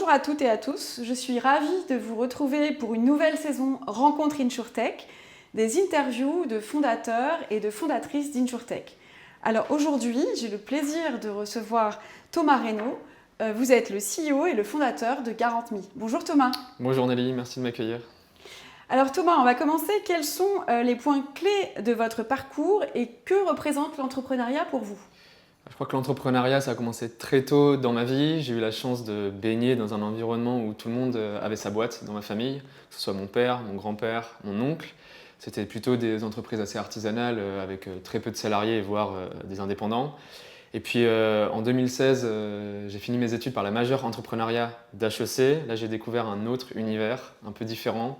bonjour à toutes et à tous, je suis ravie de vous retrouver pour une nouvelle saison Rencontre InsurTech, des interviews de fondateurs et de fondatrices d'InsurTech. Alors aujourd'hui, j'ai le plaisir de recevoir Thomas Reynaud. Vous êtes le CEO et le fondateur de Garant.me. Bonjour Thomas. Bonjour Nelly, merci de m'accueillir. Alors Thomas, on va commencer. Quels sont les points clés de votre parcours et que représente l'entrepreneuriat pour vous ? Je crois que l'entrepreneuriat, ça a commencé très tôt dans ma vie. J'ai eu la chance de baigner dans un environnement où tout le monde avait sa boîte dans ma famille, que ce soit mon père, mon grand-père, mon oncle. C'était plutôt des entreprises assez artisanales avec très peu de salariés, voire des indépendants. Et puis en 2016, j'ai fini mes études par la majeure entrepreneuriat d'HEC. Là, j'ai découvert un autre univers, un peu différent,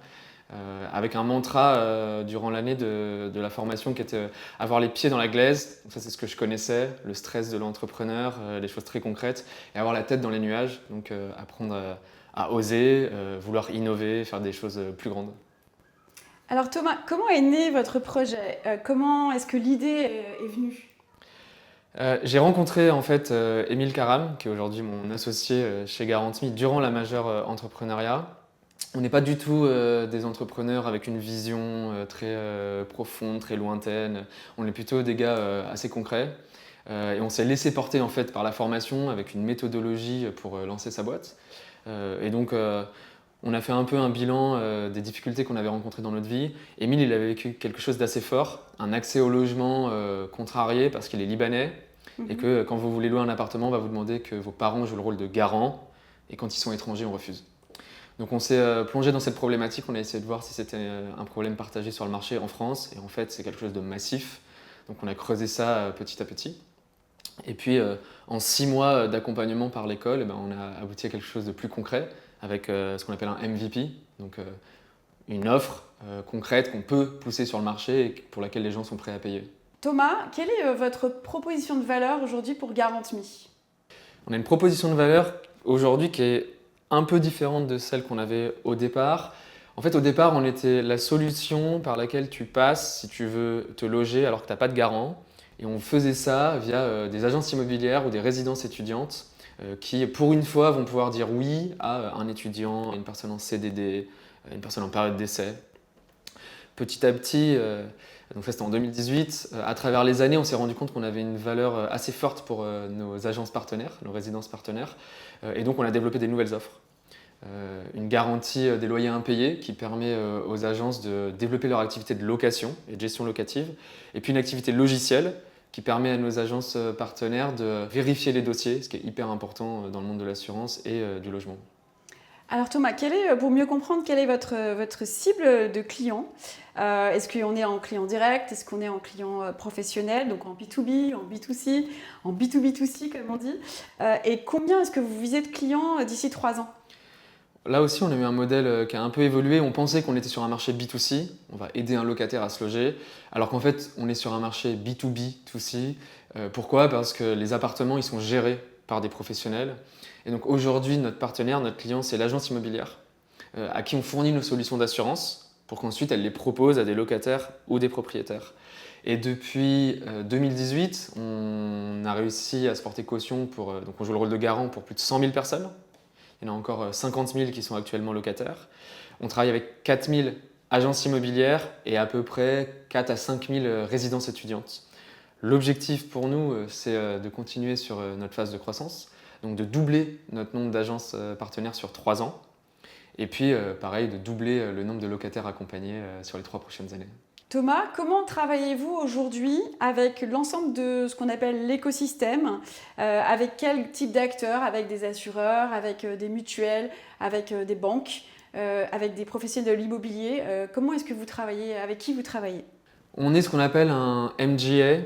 avec un mantra durant l'année de la formation qui était avoir les pieds dans la glaise. Donc ça, c'est ce que je connaissais, le stress de l'entrepreneur, les choses très concrètes, et avoir la tête dans les nuages, donc apprendre à oser, vouloir innover, faire des choses plus grandes. Alors Thomas, comment est né votre projet ? Comment est-ce que l'idée est venue ? J'ai rencontré en fait Émile Caram, qui est aujourd'hui mon associé chez Garant.me, durant la majeure entrepreneuriat. On n'est pas du tout des entrepreneurs avec une vision très profonde, très lointaine. On est plutôt des gars assez concrets. Et on s'est laissé porter en fait par la formation avec une méthodologie pour lancer sa boîte. Et donc on a fait un peu un bilan des difficultés qu'on avait rencontrées dans notre vie. Émile, il avait vécu quelque chose d'assez fort, un accès au logement contrarié parce qu'il est libanais et que quand vous voulez louer un appartement, on va vous demander que vos parents jouent le rôle de garant et quand ils sont étrangers, on refuse. Donc on s'est plongé dans cette problématique, on a essayé de voir si c'était un problème partagé sur le marché en France et en fait c'est quelque chose de massif. Donc on a creusé ça petit à petit. Et puis en 6 mois d'accompagnement par l'école, on a abouti à quelque chose de plus concret avec ce qu'on appelle un MVP, donc une offre concrète qu'on peut pousser sur le marché et pour laquelle les gens sont prêts à payer. Thomas, quelle est votre proposition de valeur aujourd'hui pour Garant.me ? On a une proposition de valeur aujourd'hui qui est un peu différente de celle qu'on avait au départ. En fait, au départ, on était la solution par laquelle tu passes si tu veux te loger alors que tu n'as pas de garant. Et on faisait ça via des agences immobilières ou des résidences étudiantes qui, pour une fois, vont pouvoir dire oui à un étudiant, à une personne en CDD, à une personne en période d'essai. Petit à petit, donc ça c'était en 2018, à travers les années, on s'est rendu compte qu'on avait une valeur assez forte pour nos agences partenaires, nos résidences partenaires. Et donc on a développé des nouvelles offres. Une garantie des loyers impayés qui permet aux agences de développer leur activité de location et de gestion locative. Et puis une activité logicielle qui permet à nos agences partenaires de vérifier les dossiers, ce qui est hyper important dans le monde de l'assurance et du logement. Alors Thomas, pour mieux comprendre, quelle est votre cible de clients ? Est-ce qu'on est en client direct ? Est-ce qu'on est en client professionnel, donc en B2B, en B2C, en B2B2C comme on dit ? Et combien est-ce que vous visez de clients d'ici 3 ans ? Là aussi, on a eu un modèle qui a un peu évolué. On pensait qu'on était sur un marché B2C, on va aider un locataire à se loger, alors qu'en fait, on est sur un marché B2B2C. Pourquoi ? Parce que les appartements, ils sont gérés par des professionnels. Et donc aujourd'hui, notre partenaire, notre client, c'est l'agence immobilière à qui on fournit nos solutions d'assurance pour qu'ensuite elle les propose à des locataires ou des propriétaires. Et depuis 2018, on a réussi à se porter caution donc on joue le rôle de garant pour plus de 100 000 personnes. Il y en a encore 50 000 qui sont actuellement locataires. On travaille avec 4 000 agences immobilières et à peu près 4 à 5 000 résidences étudiantes. L'objectif pour nous, c'est de continuer sur notre phase de croissance, donc de doubler notre nombre d'agences partenaires sur 3 ans. Et puis, pareil, de doubler le nombre de locataires accompagnés sur les 3 prochaines années. Thomas, comment travaillez-vous aujourd'hui avec l'ensemble de ce qu'on appelle l'écosystème ? Avec quel type d'acteurs ? Avec des assureurs, avec des mutuelles, avec des banques, avec des professionnels de l'immobilier ? Comment est-ce que vous travaillez ? Avec qui vous travaillez ? On est ce qu'on appelle un MGA,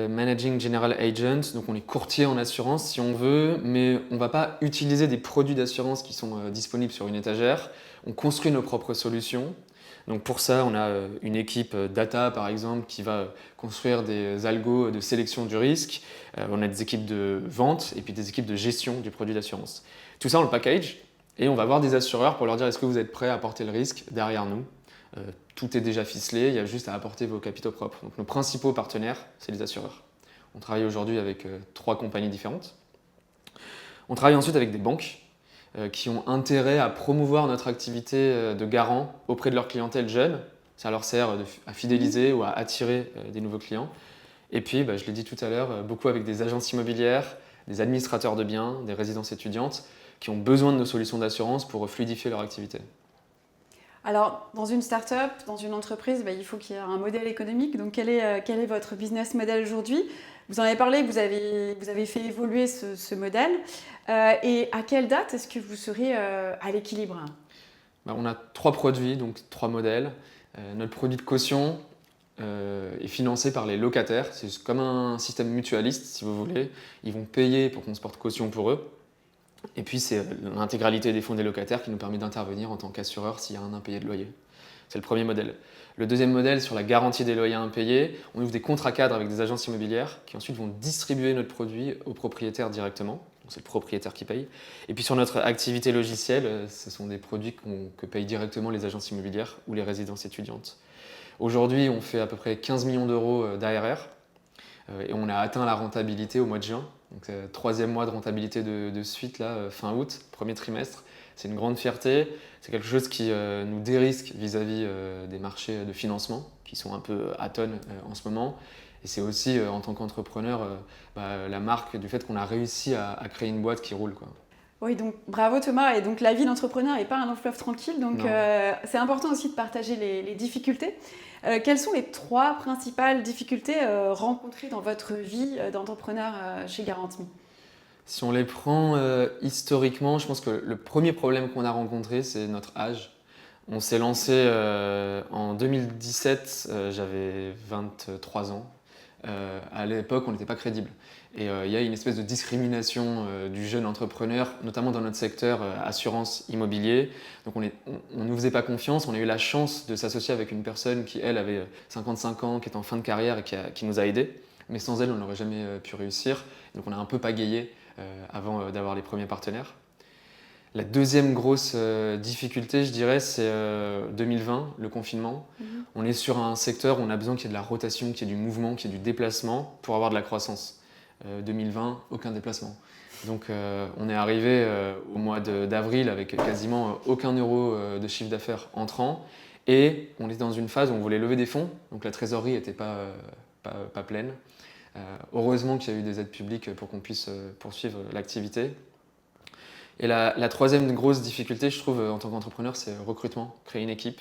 Managing General Agent, donc on est courtier en assurance si on veut, mais on ne va pas utiliser des produits d'assurance qui sont disponibles sur une étagère. On construit nos propres solutions. Donc pour ça, on a une équipe data par exemple qui va construire des algos de sélection du risque. On a des équipes de vente et puis des équipes de gestion du produit d'assurance. Tout ça on le package et on va voir des assureurs pour leur dire est-ce que vous êtes prêts à porter le risque derrière nous. Tout est déjà ficelé, il y a juste à apporter vos capitaux propres. Donc nos principaux partenaires, c'est les assureurs. On travaille aujourd'hui avec 3 compagnies différentes. On travaille ensuite avec des banques qui ont intérêt à promouvoir notre activité de garant auprès de leur clientèle jeune. Ça leur sert à fidéliser ou à attirer des nouveaux clients. Et puis, je l'ai dit tout à l'heure, beaucoup avec des agences immobilières, des administrateurs de biens, des résidences étudiantes qui ont besoin de nos solutions d'assurance pour fluidifier leur activité. Alors, dans une start-up, dans une entreprise, il faut qu'il y ait un modèle économique. Donc, quel est votre business model aujourd'hui? Vous en avez parlé, vous avez fait évoluer ce modèle. Et à quelle date est-ce que vous serez à l'équilibre? On a 3 produits, donc 3 modèles. Notre produit de caution est financé par les locataires. C'est comme un système mutualiste, si vous voulez. Ils vont payer pour qu'on se porte caution pour eux. Et puis, c'est l'intégralité des fonds des locataires qui nous permet d'intervenir en tant qu'assureur s'il y a un impayé de loyer. C'est le premier modèle. Le deuxième modèle, sur la garantie des loyers impayés, on ouvre des contrats cadres avec des agences immobilières qui ensuite vont distribuer notre produit aux propriétaires directement. Donc, c'est le propriétaire qui paye. Et puis sur notre activité logicielle, ce sont des produits que payent directement les agences immobilières ou les résidences étudiantes. Aujourd'hui, on fait à peu près 15 millions d'euros d'ARR et on a atteint la rentabilité au mois de juin. Donc, 3e mois de rentabilité de suite, là, fin août, premier trimestre. C'est une grande fierté. C'est quelque chose qui nous dérisque vis-à-vis des marchés de financement, qui sont un peu atone en ce moment. Et c'est aussi, en tant qu'entrepreneur, la marque du fait qu'on a réussi à créer une boîte qui roule, quoi. Oui, donc bravo Thomas. Et donc la vie d'entrepreneur n'est pas un long fleuve tranquille. Donc c'est important aussi de partager les difficultés. Quelles sont les 3 principales difficultés rencontrées dans votre vie d'entrepreneur chez Garant.me? Si on les prend historiquement, je pense que le premier problème qu'on a rencontré, c'est notre âge. On s'est lancé en 2017, j'avais 23 ans. À l'époque, on n'était pas crédible. Et il y a une espèce de discrimination du jeune entrepreneur, notamment dans notre secteur assurance immobilier. Donc on ne nous faisait pas confiance. On a eu la chance de s'associer avec une personne qui, elle, avait 55 ans, qui est en fin de carrière et qui nous a aidés. Mais sans elle, on n'aurait jamais pu réussir. Donc on a un peu pagayé avant d'avoir les premiers partenaires. La deuxième grosse difficulté, je dirais, c'est 2020, le confinement. On est sur un secteur où on a besoin qu'il y ait de la rotation, qu'il y ait du mouvement, qu'il y ait du déplacement pour avoir de la croissance. 2020, aucun déplacement. Donc on est arrivé au mois d'avril avec quasiment aucun euro de chiffre d'affaires entrant. Et on est dans une phase où on voulait lever des fonds, donc la trésorerie n'était pas pleine. Heureusement qu'il y a eu des aides publiques pour qu'on puisse poursuivre l'activité. Et la troisième grosse difficulté, je trouve, en tant qu'entrepreneur, c'est le recrutement, créer une équipe.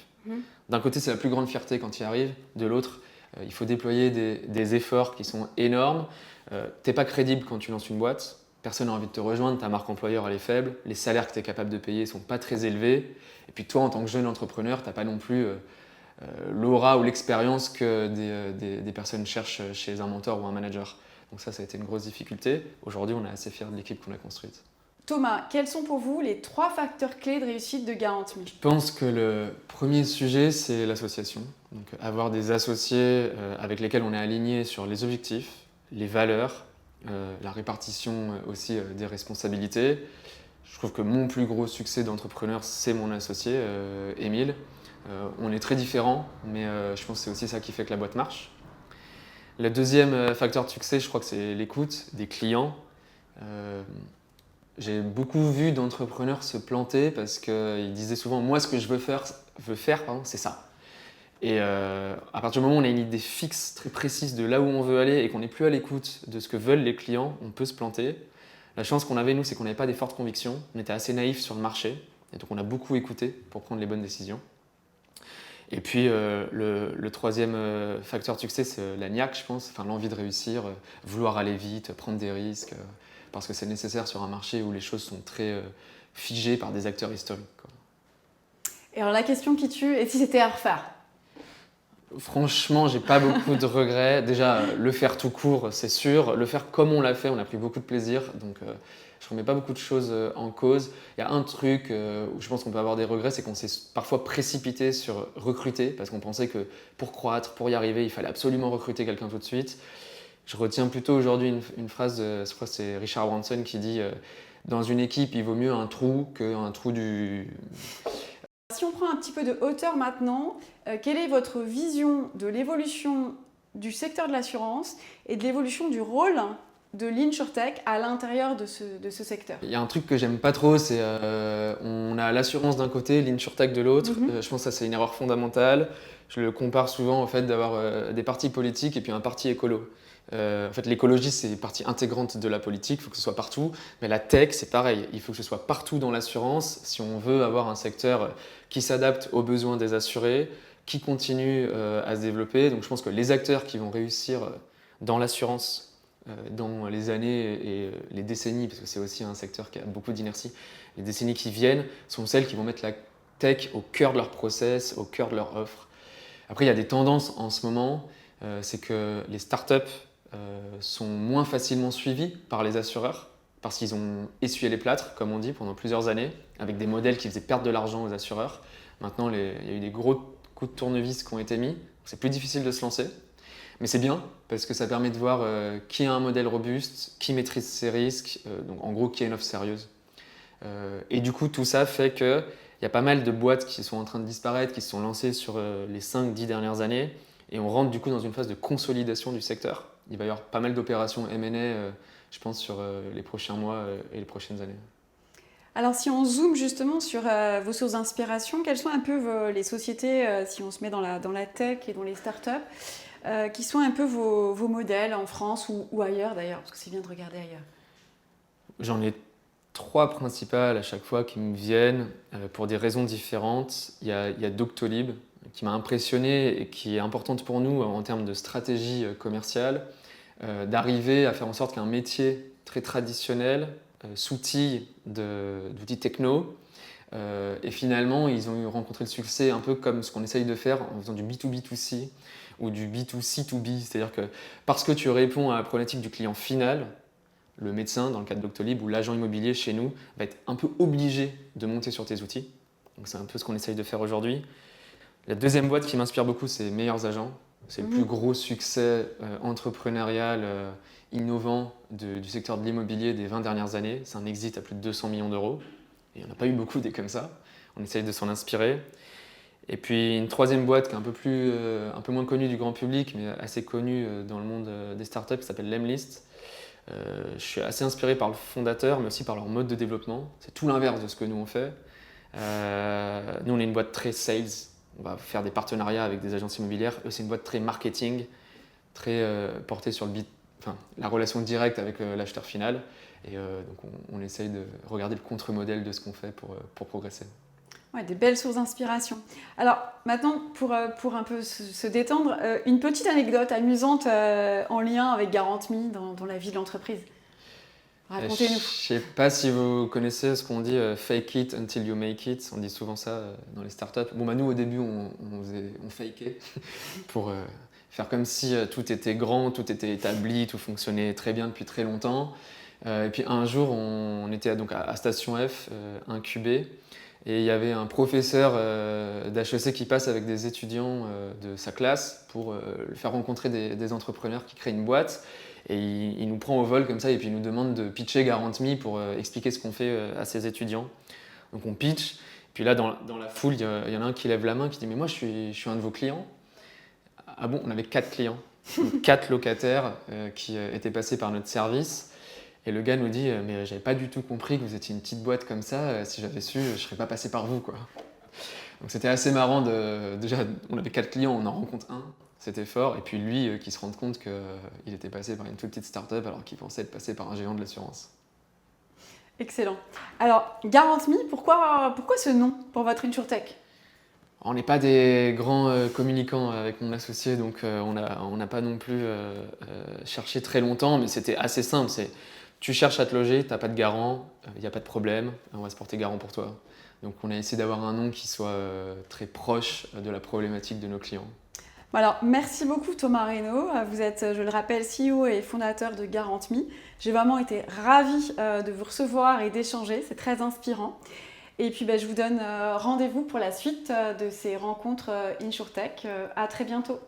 D'un côté, c'est la plus grande fierté quand il arrive. De l'autre, il faut déployer des efforts qui sont énormes. T'es pas crédible quand tu lances une boîte. Personne n'a envie de te rejoindre, ta marque employeur elle est faible. Les salaires que tu es capable de payer ne sont pas très élevés. Et puis toi, en tant que jeune entrepreneur, tu n'as pas non plus l'aura ou l'expérience que des personnes cherchent chez un mentor ou un manager. Donc ça a été une grosse difficulté. Aujourd'hui, on est assez fiers de l'équipe qu'on a construite. Thomas, quels sont pour vous les 3 facteurs clés de réussite de Garant.me? Je pense que le premier sujet, c'est l'association. Donc, avoir des associés avec lesquels on est aligné sur les objectifs, les valeurs, la répartition aussi des responsabilités. Je trouve que mon plus gros succès d'entrepreneur, c'est mon associé, Émile. On est très différents, mais je pense que c'est aussi ça qui fait que la boîte marche. Le deuxième facteur de succès, je crois que c'est l'écoute des clients. J'ai beaucoup vu d'entrepreneurs se planter parce qu'ils disaient souvent « moi, ce que je veux faire, c'est ça ». Et à partir du moment où on a une idée fixe, très précise de là où on veut aller et qu'on n'est plus à l'écoute de ce que veulent les clients, on peut se planter. La chance qu'on avait, nous, c'est qu'on n'avait pas des fortes convictions. On était assez naïfs sur le marché et donc on a beaucoup écouté pour prendre les bonnes décisions. Et puis le troisième facteur de succès, c'est la niaque, je pense, enfin, l'envie de réussir, vouloir aller vite, prendre des risques, parce que c'est nécessaire sur un marché où les choses sont très figées par des acteurs historiques, quoi. Et alors la question qui tue, et si c'était à refaire? Franchement, j'ai pas beaucoup de regrets. Déjà, le faire tout court, c'est sûr. Le faire comme on l'a fait, on a pris beaucoup de plaisir. Donc, je remets pas beaucoup de choses en cause. Il y a un truc où je pense qu'on peut avoir des regrets, c'est qu'on s'est parfois précipité sur recruter parce qu'on pensait que pour croître, pour y arriver, il fallait absolument recruter quelqu'un tout de suite. Je retiens plutôt aujourd'hui une phrase, je crois que c'est Richard Branson qui dit dans une équipe, il vaut mieux un trou qu'un trou du... Si on prend un petit peu de hauteur maintenant, quelle est votre vision de l'évolution du secteur de l'assurance et de l'évolution du rôle de l'insurtech à l'intérieur de ce secteur? Il y a un truc que j'aime pas trop, c'est on a l'assurance d'un côté, l'insurtech de l'autre. Je pense que ça c'est une erreur fondamentale. Je le compare souvent au fait d'avoir des partis politiques et puis un parti écolo. En fait, l'écologie c'est une partie intégrante de la politique, il faut que ce soit partout. Mais la tech c'est pareil, il faut que ce soit partout dans l'assurance si on veut avoir un secteur qui s'adapte aux besoins des assurés, qui continue à se développer. Donc je pense que les acteurs qui vont réussir dans l'assurance dans les années et les décennies, parce que c'est aussi un secteur qui a beaucoup d'inertie, les décennies qui viennent sont celles qui vont mettre la tech au cœur de leur process, au cœur de leur offre. Après, il y a des tendances en ce moment, c'est que les startups sont moins facilement suivies par les assureurs, parce qu'ils ont essuyé les plâtres, comme on dit, pendant plusieurs années, avec des modèles qui faisaient perdre de l'argent aux assureurs. Maintenant, il y a eu des gros coups de tournevis qui ont été mis, c'est plus difficile de se lancer. Mais c'est bien parce que ça permet de voir qui a un modèle robuste, qui maîtrise ses risques, donc en gros qui a une offre sérieuse. Et du coup, tout ça fait qu'il y a pas mal de boîtes qui sont en train de disparaître, qui se sont lancées sur les 5-10 dernières années. Et on rentre du coup dans une phase de consolidation du secteur. Il va y avoir pas mal d'opérations M&A, je pense, sur les prochains mois et les prochaines années. Alors si on zoome justement sur vos sources d'inspiration, quelles sont un peu les sociétés, si on se met dans la tech et dans les startups, qui sont un peu vos modèles en France ou ailleurs d'ailleurs, parce que c'est bien de regarder ailleurs. J'en ai 3 principales à chaque fois qui me viennent pour des raisons différentes. Il y a Doctolib qui m'a impressionné et qui est importante pour nous en termes de stratégie commerciale, d'arriver à faire en sorte qu'un métier très traditionnel s'outille d'outils techno. Et finalement, ils ont rencontré le succès un peu comme ce qu'on essaye de faire en faisant du B2B2C ou du B2C2B. C'est-à-dire que parce que tu réponds à la problématique du client final, le médecin, dans le cas de Doctolib, ou l'agent immobilier chez nous, va être un peu obligé de monter sur tes outils. Donc c'est un peu ce qu'on essaye de faire aujourd'hui. La deuxième boîte qui m'inspire beaucoup, c'est Meilleurs Agents. C'est le plus gros succès entrepreneurial innovant du secteur de l'immobilier des 20 dernières années. C'est un exit à plus de 200 millions d'euros. Et il n'y en a pas eu beaucoup des comme ça. On essaye de s'en inspirer. Et puis une troisième boîte qui est un peu moins connue du grand public, mais assez connue dans le monde des startups, qui s'appelle Lemlist. Je suis assez inspiré par le fondateur, mais aussi par leur mode de développement. C'est tout l'inverse de ce que nous on fait. Nous, on est une boîte très sales. On va faire des partenariats avec des agences immobilières. Eux, c'est une boîte très marketing, très portée sur la relation directe avec l'acheteur final. Et donc, on essaye de regarder le contre-modèle de ce qu'on fait pour progresser. Ouais, des belles sources d'inspiration. Alors maintenant, pour un peu se détendre, une petite anecdote amusante en lien avec Garant.me dans la vie de l'entreprise. Racontez-nous. Je ne sais pas si vous connaissez ce qu'on dit fake it until you make it. On dit souvent ça dans les startups. Bon, nous, au début, on fakeait pour faire comme si tout était grand, tout était établi, tout fonctionnait très bien depuis très longtemps. Et puis un jour, on était donc à Station F, incubé. Et il y avait un professeur d'HEC qui passe avec des étudiants de sa classe pour le faire rencontrer des entrepreneurs qui créent une boîte. Et il nous prend au vol comme ça et puis il nous demande de pitcher Garant.me pour expliquer ce qu'on fait à ses étudiants. Donc on pitch. Puis là, dans la foule, il y en a un qui lève la main qui dit « Mais moi, je suis un de vos clients. » Ah bon, on avait 4 clients, donc 4 locataires qui étaient passés par notre service. Et le gars nous dit « Mais j'avais pas du tout compris que vous étiez une petite boîte comme ça. Si j'avais su, je serais pas passé par vous. » quoi. Donc c'était assez marrant. Déjà, on avait 4 clients, on en rencontre un. C'était fort. Et puis lui, qui se rende compte qu'il était passé par une toute petite start-up alors qu'il pensait être passé par un géant de l'assurance. Excellent. Alors, Garant.me, pourquoi ce nom pour votre InsurTech ? On n'est pas des grands communicants avec mon associé, donc on n'a pas non plus cherché très longtemps, mais c'était assez simple. Tu cherches à te loger, tu n'as pas de garant, il n'y a pas de problème, on va se porter garant pour toi. Donc on a essayé d'avoir un nom qui soit très proche de la problématique de nos clients. Alors, merci beaucoup Thomas Reynaud. Vous êtes, je le rappelle, CEO et fondateur de Garant.me. J'ai vraiment été ravie de vous recevoir et d'échanger, c'est très inspirant. Et puis je vous donne rendez-vous pour la suite de ces rencontres InsurTech. À très bientôt.